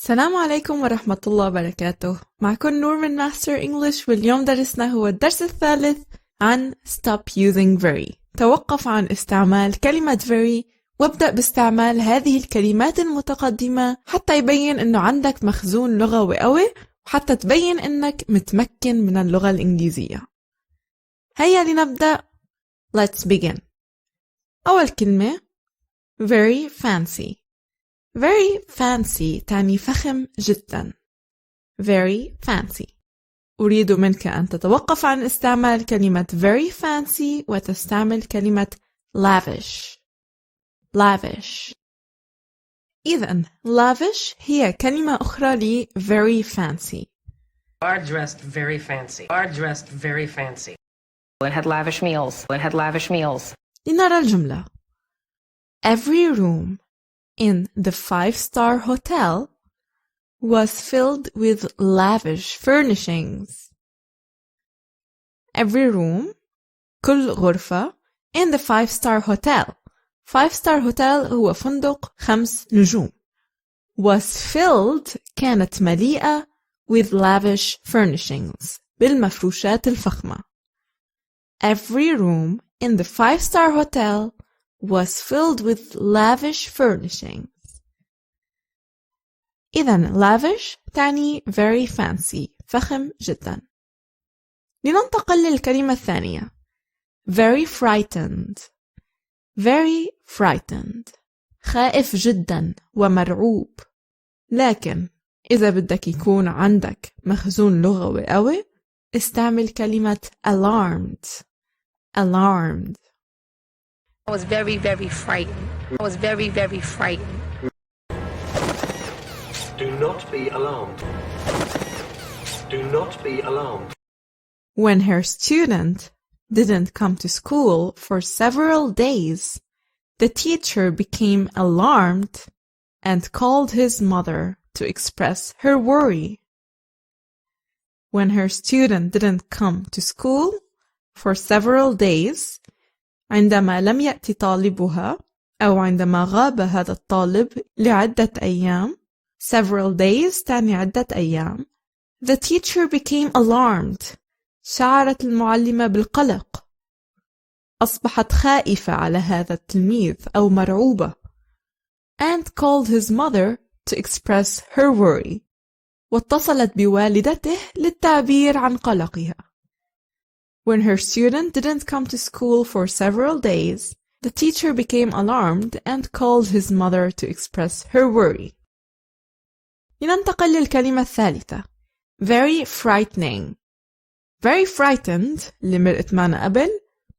السلام عليكم ورحمة الله وبركاته. معكم نور من ماستر إنجليش، واليوم درسنا هو الدرس الثالث عن stop using very. توقف عن استعمال كلمة very وابدأ باستعمال هذه الكلمات المتقدمة حتى يبين أنه عندك مخزون لغوي قوي وحتى تبين أنك متمكن من اللغة الإنجليزية. هيا لنبدأ. Let's begin. أول كلمة very fancy. Very fancy تعني فخم جدا. Very fancy. أريد منك أن تتوقف عن استعمال كلمة very fancy وتستعمل كلمة lavish. Lavish. إذن lavish هي كلمة أخرى ل very fancy. Are dressed very fancy. Are dressed very fancy. It had lavish meals. It had lavish meals. لنرى الجملة. Every room in the 5-star hotel was filled with lavish furnishings. Every room, كل غرفة, in the 5-star hotel. 5-star hotel هو فندق 5 نجوم. Was filled كانت مليئة with lavish furnishings, بالمفروشات الفخمة. Every room in the 5-star hotel was filled with lavish furnishings. إذن lavish تعني very fancy, فخم جدا. لننتقل للكلمة الثانية. Very frightened. Very frightened. خائف جدا ومرعوب. لكن إذا بدك يكون عندك مخزون لغوي قوي استعمل كلمة alarmed. Alarmed. I was very, very frightened. I was very, very frightened. Do not be alarmed. Do not be alarmed. When her student didn't come to school for several days, the teacher became alarmed and called his mother to express her worry. When her student didn't come to school for several days, عندما لم يأتي طالبها أو عندما غاب هذا الطالب لعدة أيام, several days تعني عدة أيام, the teacher became alarmed. شعرت المعلمة بالقلق. أصبحت خائفة على هذا التلميذ أو مرعوبة. And called his mother to express her worry. واتصلت بوالدته للتعبير عن قلقها. When her student didn't come to school for several days, the teacher became alarmed and called his mother to express her worry. لننتقل للكلمة الثالثة. Very frightening. Very frightened اللي مرقت معنا قبل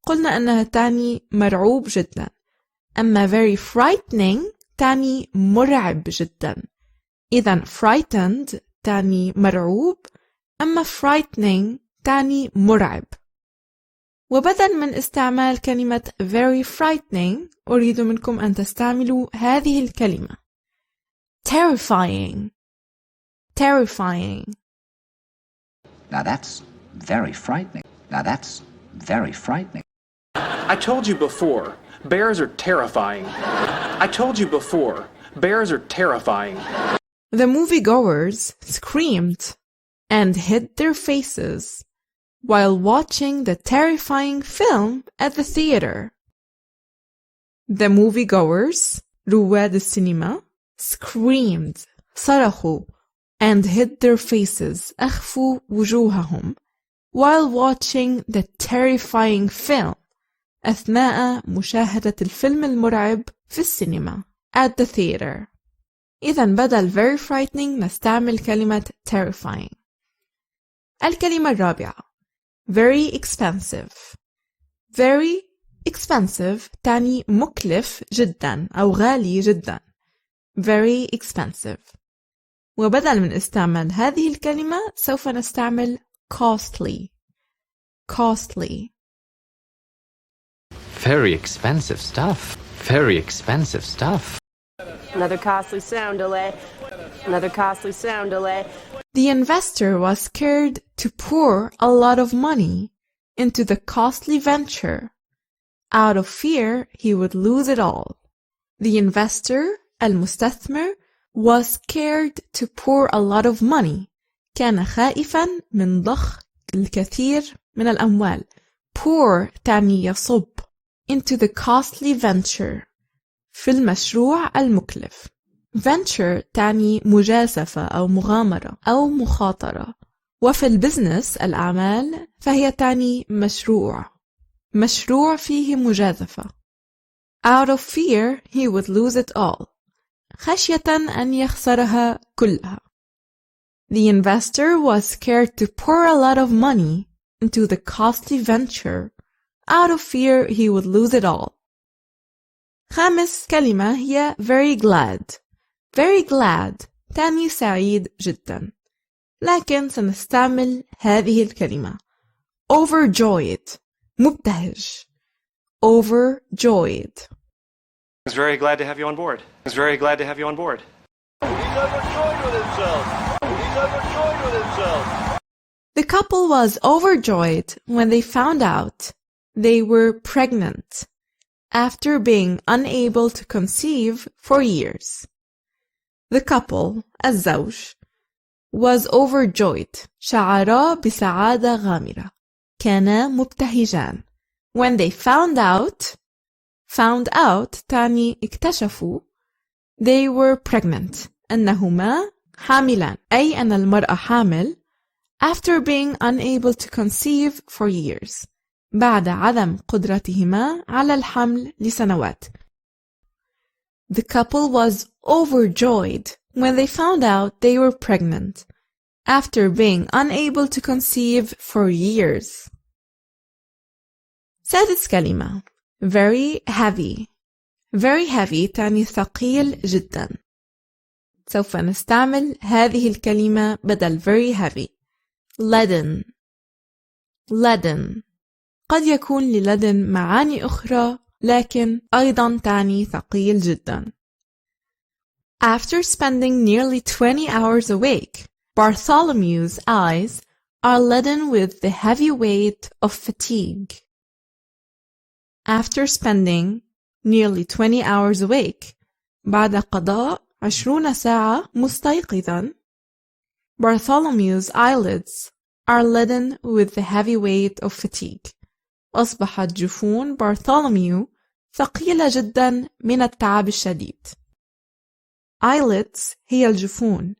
قلنا أنها تعني مرعوب جدا. أما very frightening تعني مرعب جدا. إذن frightened تعني مرعوب، أما frightening تعني مرعب. وبدل من استعمال كلمة very frightening أريد منكم أن تستعملوا هذه الكلمة. Terrifying. Terrifying. Now that's very frightening. Now that's very frightening. I told you before, bears are terrifying. I told you before, bears are terrifying. The moviegoers screamed and hid their faces while watching the terrifying film at the theater. The moviegoers, رواد السينما, screamed, صرخوا, and hid their faces, أخفوا وجوههم, while watching the terrifying film, أثناء مشاهدة الفيلم المرعب في السينما, at the theater. إذن بدل very frightening نستعمل كلمة terrifying. الكلمة الرابعة. Very expensive. Very expensive تعني مكلف جدا أو غالي جدا. Very expensive. وبدل من استعمال هذه الكلمة سوف نستعمل costly. Costly. Very expensive stuff. Very expensive stuff. Another costly sound delay. Another costly sound delay. The investor was scared to pour a lot of money into the costly venture. Out of fear he would lose it all. The investor, المستثمر, was scared to pour a lot of money. كان خائفا من ضخ الكثير من الأموال. Pour تعني يصب. Into the costly venture. في المشروع المكلف. Venture تعني مجازفة أو مغامرة أو مخاطرة. وفي البزنس الأعمال فهي تعني مشروع. مشروع فيه مجازفة. Out of fear he would lose it all. خشية أن يخسرها كلها. The investor was scared to pour a lot of money into the costly venture. Out of fear he would lose it all. خامس كلمة هي very glad. Very glad تعني سعيد جدا. لكن سنستعمل هذه الكلمة. Overjoyed مبتهج. Overjoyed. I was very glad to have you on board. I was very glad to have you on board. He's overjoyed with himself. He's overjoyed with himself. The couple was overjoyed when they found out they were pregnant after being unable to conceive for years. The couple, الزوج, was overjoyed. شعرا بسعادة غامرة. كانا مبتهجان. When they found out تعني اكتشفوا they were pregnant أنهما حاملان أي أن المرأة حامل after being unable to conceive for years بعد عدم قدرتهما على الحمل لسنوات. The couple was overjoyed when they found out they were pregnant after being unable to conceive for years. سادس كلمة very heavy. Very heavy تعني ثقيل جدا. سوف نستعمل هذه الكلمة بدل very heavy. leaden. leaden. قد يكون لleaden معاني أخرى لكن أيضا تعني ثقيل جدا. After spending nearly 20 hours awake, Bartholomew's eyes are leaden with the heavy weight of fatigue. After spending nearly 20 hours awake, بعد قضاء 20 ساعة مستيقظا, Bartholomew's eyelids are leaden with the heavy weight of fatigue. أصبحت جفون بارثولوميو ثقيلة جدا من التعب الشديد. Eyelids هي الجفون.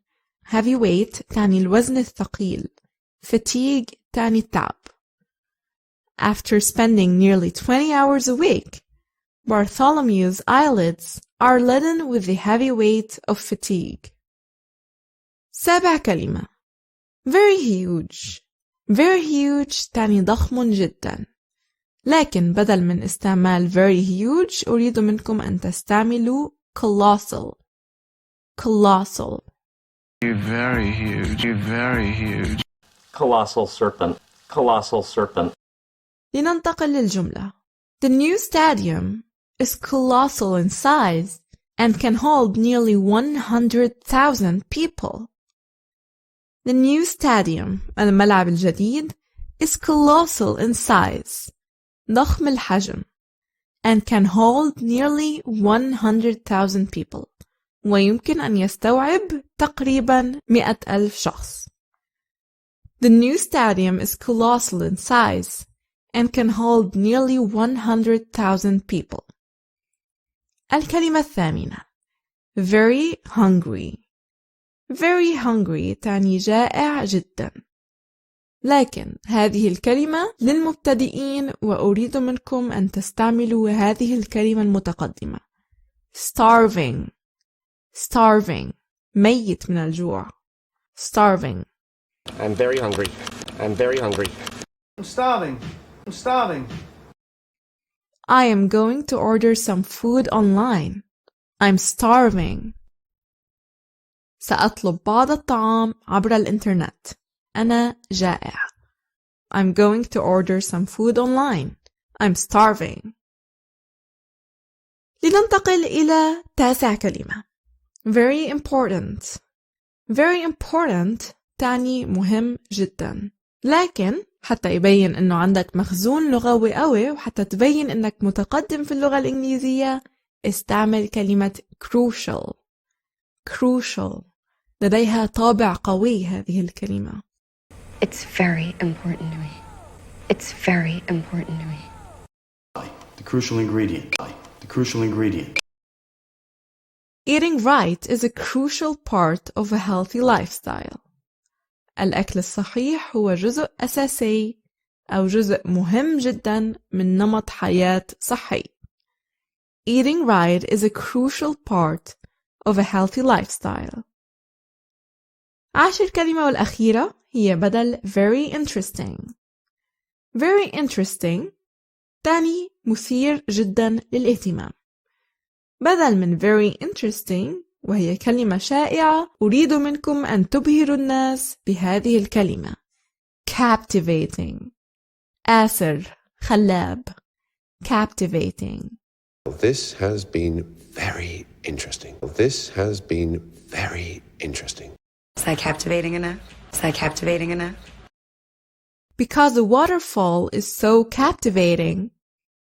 Heavy weight تعني الوزن الثقيل. Fatigue تعني التعب. After spending nearly 20 hours awake, Bartholomew's eyelids are leaden with the heavy weight of fatigue. سابع كلمة very huge. Very huge تعني ضخم جدا. لكن بدل من استعمال very huge أريد منكم أن تستعملوا colossal. Colossal. Very huge. Very huge. Colossal serpent. Colossal serpent. لننتقل للجملة. The new stadium is colossal in size and can hold nearly 100,000 people. The new stadium, الملعب الجديد, is colossal in size, ضخم الحجم, and can hold nearly 100,000 people, ويمكن أن يستوعب تقريبا 100,000 شخص. The new stadium is colossal in size and can hold nearly 100,000 people. الكلمة الثامنة very hungry. Very hungry تعني جائع جدا. لكن هذه الكلمة للمبتدئين وأريد منكم أن تستعملوا هذه الكلمة المتقدمة. starving. starving ميت من الجوع. starving. I'm very hungry. I'm very hungry. I'm starving. I'm starving. I am going to order some food online. I'm starving. سأطلب بعض الطعام عبر الإنترنت. أنا جائع. I'm going to order some food online. I'm starving. لننتقل إلى تاسع كلمة. Very important. Very important تعني مهم جدا. لكن حتى يبين إنه عندك مخزون لغوي قوي وحتى تبين إنك متقدم في اللغة الإنجليزية استعمل كلمة crucial. crucial. لديها طابع قوي هذه الكلمة. It's very important to me. It's very important to me. The crucial ingredient. The crucial ingredient. Eating right is a crucial part of a healthy lifestyle. الأكل الصحيح هو جزء أساسي أو جزء مهم جدا من نمط حياة صحي. Eating right is a crucial part of a healthy lifestyle. عاشر كلمة والأخيرة هي بدل very interesting. Very interesting تعني مثير جدا للاهتمام. بدل من very interesting وهي كلمة شائعة، أريد منكم أن تبهروا الناس بهذه الكلمة captivating. آسر، خلاب. captivating. This has been very interesting. This has been very interesting. Is that captivating enough? Is that captivating enough? Because the waterfall is so captivating,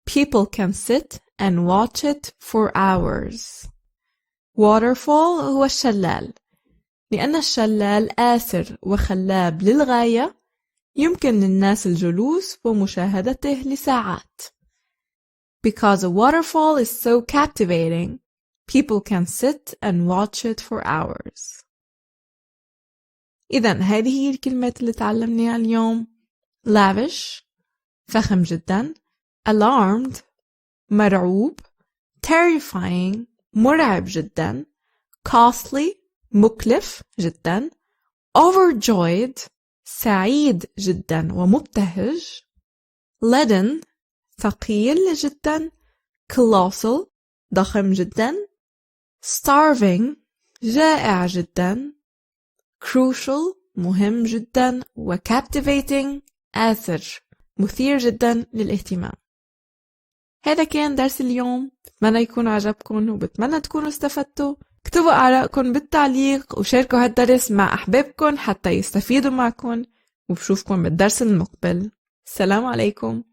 people can sit and watch it for hours. Waterfall هو الشلال. لأن الشلال آسر وخلاب للغاية، يمكن للناس الجلوس ومشاهدته لساعات. Because a waterfall is so captivating, people can sit and watch it for hours. إذن هذه هي الكلمات اللي تعلمناها اليوم. lavish فخم جدا، alarmed مرعوب، terrifying مرعب جدا، costly مكلف جدا، overjoyed سعيد جدا ومبتهج، leaden ثقيل جدا، colossal ضخم جدا، starving جائع جدا، crucial مهم جدا، وcaptivating آثر مثير جدا للاهتمام. هذا كان درس اليوم، بتمنى يكون عجبكم وبتمنى تكونوا استفدتوا. اكتبوا آراءكم بالتعليق وشاركوا هالدرس مع أحبابكم حتى يستفيدوا معكم، وبشوفكم بالدرس المقبل. السلام عليكم.